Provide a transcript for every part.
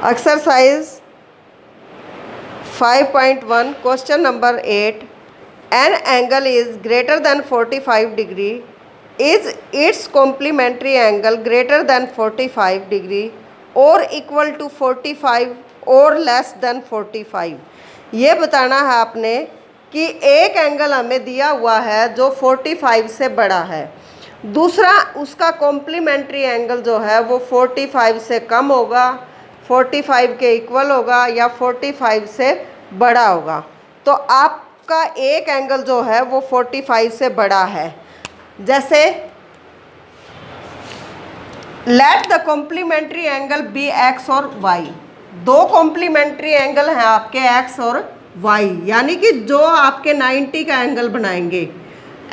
Exercise 5.1 question number 8 an angle is greater than 45 degree is its complementary angle greater than 45 degree और equal to 45 और less than 45। ये बताना है आपने कि एक एंगल हमें दिया हुआ है जो 45 से बड़ा है, दूसरा उसका कॉम्प्लीमेंट्री एंगल जो है वो 45 से कम होगा, 45 के इक्वल होगा या 45 से बड़ा होगा। तो आपका एक एंगल जो है वो 45 से बड़ा है। जैसे let the complementary angle be x और वाई। दो कॉम्प्लीमेंट्री एंगल हैं आपके एक्स और वाई, यानी कि जो आपके 90 का एंगल बनाएंगे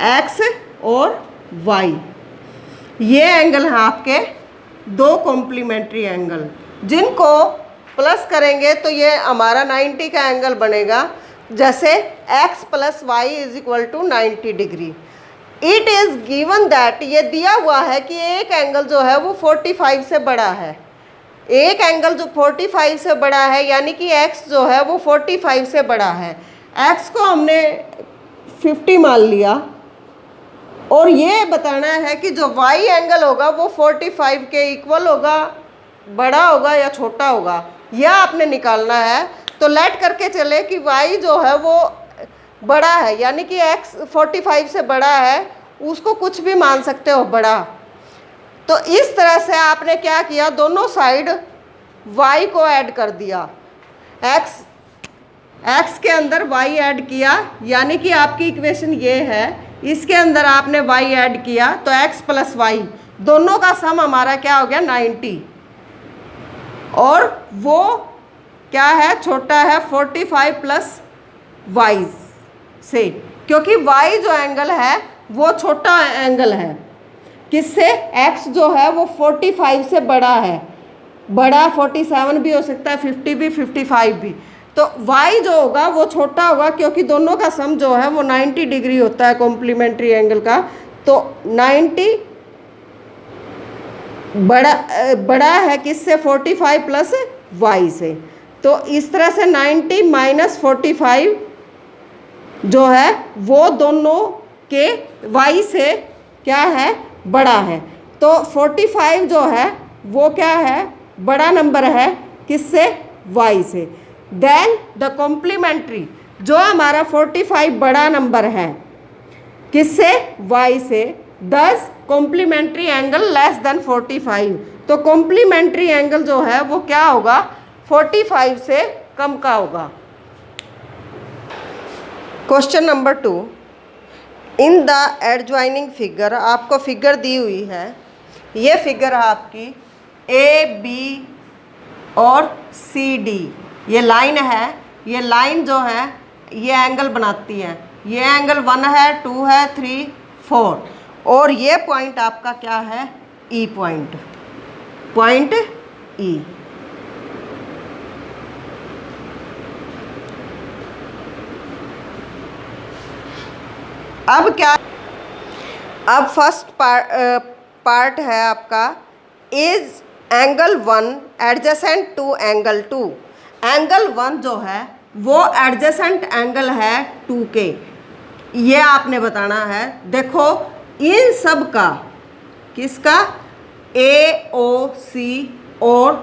एक्स और वाई। ये एंगल हैं आपके दो कॉम्प्लीमेंट्री एंगल, जिनको प्लस करेंगे तो ये हमारा 90 का एंगल बनेगा। जैसे x plus y is equal to 90 degree. It is given that, ये दिया हुआ है कि एक एंगल जो है वो 45 से बड़ा है। एक एंगल जो 45 से बड़ा है यानी कि x जो है वो 45 से बड़ा है। x को हमने 50 मान लिया और ये बताना है कि जो y एंगल होगा वो 45 के इक्वल होगा, बड़ा होगा या छोटा होगा, यह आपने निकालना है। तो लेट करके चले कि y जो है वो बड़ा है, यानी कि x 45 से बड़ा है, उसको कुछ भी मान सकते हो बड़ा। तो इस तरह से आपने क्या किया, दोनों साइड y को ऐड कर दिया, x के अंदर y ऐड किया, यानी कि आपकी इक्वेशन ये है, इसके अंदर आपने y ऐड किया तो x प्लस वाई दोनों का सम हमारा क्या हो गया 90, और वो क्या है, छोटा है 45 प्लस वाई से, क्योंकि y जो एंगल है वो छोटा एंगल है किससे, x जो है वो 45 से बड़ा है, बड़ा 47 भी हो सकता है, 50 भी, 55 भी। तो y जो होगा वो छोटा होगा क्योंकि दोनों का सम जो है वो 90 डिग्री होता है कॉम्प्लीमेंट्री एंगल का। तो 90 बड़ा है किससे, 45 प्लस वाई से। तो इस तरह से 90 माइनस 45 जो है वो दोनों के y से क्या है, बड़ा है। तो 45 जो है वो क्या है, बड़ा नंबर है किससे, y से। देन द कॉम्प्लीमेंट्री, जो हमारा 45 बड़ा नंबर है किससे, y से। 10 कॉम्प्लीमेंट्री एंगल लेस देन 45। तो कॉम्प्लीमेंट्री एंगल जो है वो क्या होगा, 45 से कम का होगा। Question number 2, in the adjoining figure, आपको फिगर दी हुई है, ये फिगर है आपकी ए बी और सी डी, ये लाइन है, ये लाइन जो है ये एंगल बनाती है, ये एंगल 1 है, 2 है, 3, 4, और ये पॉइंट आपका क्या है, ई पॉइंट, पॉइंट ई। अब क्या, अब फर्स्ट पार्ट है आपका, is angle 1 adjacent to angle 2। Angle 1 जो है वो एडजेसेंट एंगल है 2 के, ये आपने बताना है। देखो इन सब का, किसका, ए ओ सी और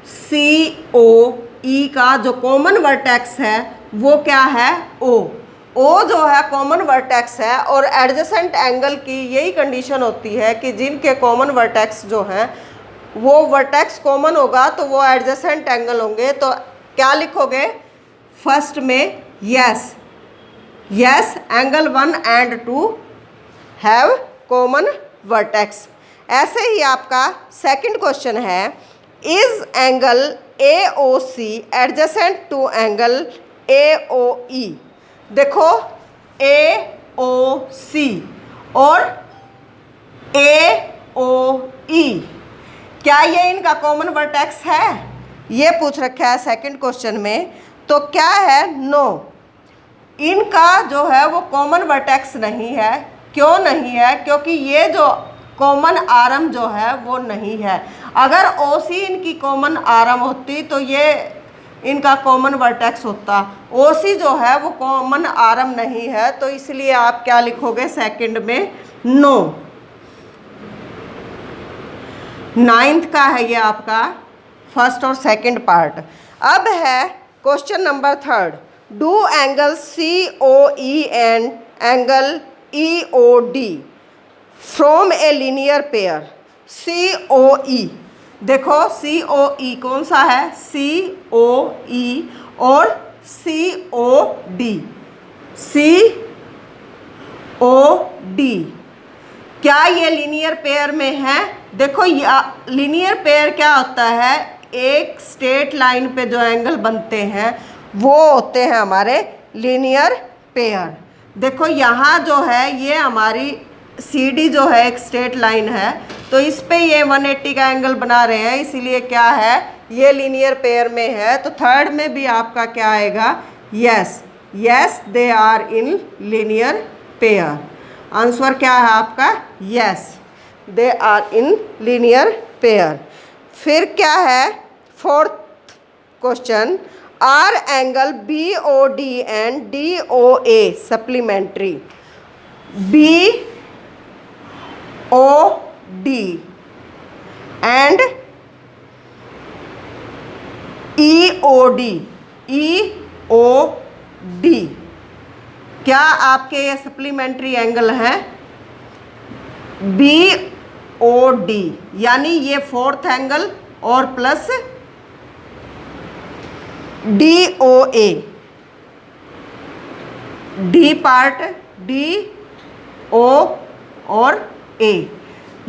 सी ओ ई का जो कॉमन वर्टेक्स है वो क्या है, ओ जो है कॉमन वर्टेक्स है। और एडजेसेंट एंगल की यही कंडीशन होती है कि जिनके कॉमन वर्टेक्स जो हैं वो वर्टेक्स कॉमन होगा तो वो एडजेसेंट एंगल होंगे। तो क्या लिखोगे, फर्स्ट में yes angle 1 and 2 have common vertex. ऐसे ही आपका सेकंड क्वेश्चन है, is angle A O C adjacent to angle A O E. देखो ए ओ सी और ए ओ ई, क्या ये इनका कॉमन वर्टेक्स है, ये पूछ रखा है सेकंड क्वेश्चन में। तो क्या है, नो, इनका जो है वो कॉमन वर्टेक्स नहीं है। क्यों नहीं है, क्योंकि ये जो कॉमन आर्म जो है वो नहीं है। अगर OC इनकी कॉमन आर्म होती तो ये इनका कॉमन वर्टेक्स होता। OC जो है वो कॉमन आर्म नहीं है, तो इसलिए आप क्या लिखोगे सेकंड में, नो। 9th का है ये आपका फर्स्ट और सेकंड पार्ट। अब है question number 3, do angle COE and angle EOD from a linear pair COE। देखो COE कौन सा है, COE और COD। COD क्या ये लीनियर पेयर में है? देखो लीनियर पेयर क्या होता है, एक स्ट्रेट लाइन पे जो एंगल बनते हैं वो होते हैं हमारे लीनियर पेयर। देखो यहाँ जो है ये हमारी CD जो है एक स्ट्रेट लाइन है, तो इस पे ये 180 का एंगल बना रहे हैं, इसीलिए क्या है ये लीनियर पेयर में है। तो थर्ड में भी आपका क्या आएगा, yes, yes they are in linear pair. Answer क्या है आपका, yes they are in linear pair. फिर क्या है 4th question, are angle BOD and DOA supplementary. BOD and EOD क्या आपके ये सप्लीमेंट्री एंगल हैं? BOD यानी ये 4th एंगल और plus DOA, D part DO और A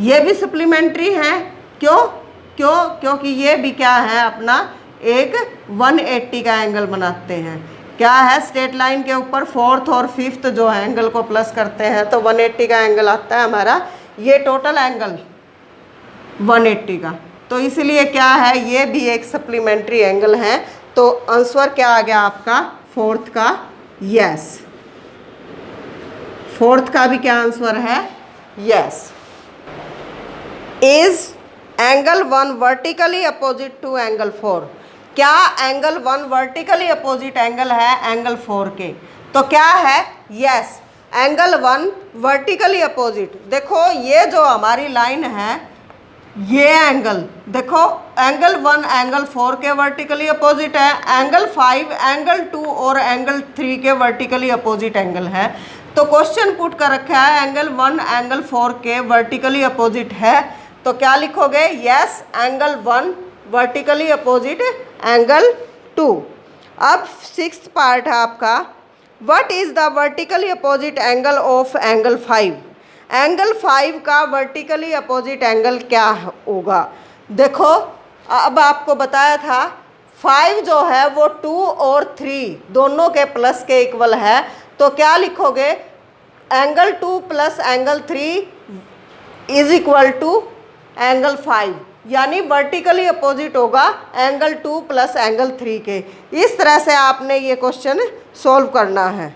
ये भी सप्लीमेंट्री हैं। क्योंकि ये भी क्या है अपना एक 180 का एंगल बनाते हैं। क्या है, स्ट्रेट लाइन के ऊपर 4th और 5th जो है एंगल को प्लस करते हैं तो 180 का एंगल आता है हमारा, ये टोटल एंगल 180 का, तो इसलिए क्या है ये भी एक सप्लीमेंट्री एंगल है। तो आंसर क्या आ गया आपका 4th का, यस, 4th का भी क्या आंसर है, yes. Is angle 1 vertically opposite to angle 4? क्या एंगल 1 वर्टिकली अपोजिट एंगल है एंगल 4 के? तो क्या है, यस एंगल 1 वर्टिकली अपोजिट। देखो ये जो हमारी लाइन है ये एंगल, देखो एंगल 1 एंगल 4 के वर्टिकली अपोजिट है, एंगल 5 एंगल 2 और एंगल 3 के वर्टिकली अपोजिट एंगल है। तो क्वेश्चन पुट कर रखा है एंगल 1 एंगल 4 के वर्टिकली अपोजिट है, तो क्या लिखोगे, yes angle 1 vertically opposite angle 2। अब 6th पार्ट है आपका, what is the vertically opposite angle of angle 5? Angle 5 का वर्टिकली अपोजिट एंगल क्या होगा? देखो अब आपको बताया था 5 जो है वो 2 और 3 दोनों के प्लस के इक्वल है, तो क्या लिखोगे, angle 2 plus angle 3 is equal to angle 5, यानी वर्टिकली अपोजिट होगा एंगल 2 प्लस एंगल 3 के। इस तरह से आपने ये क्वेश्चन सॉल्व करना है।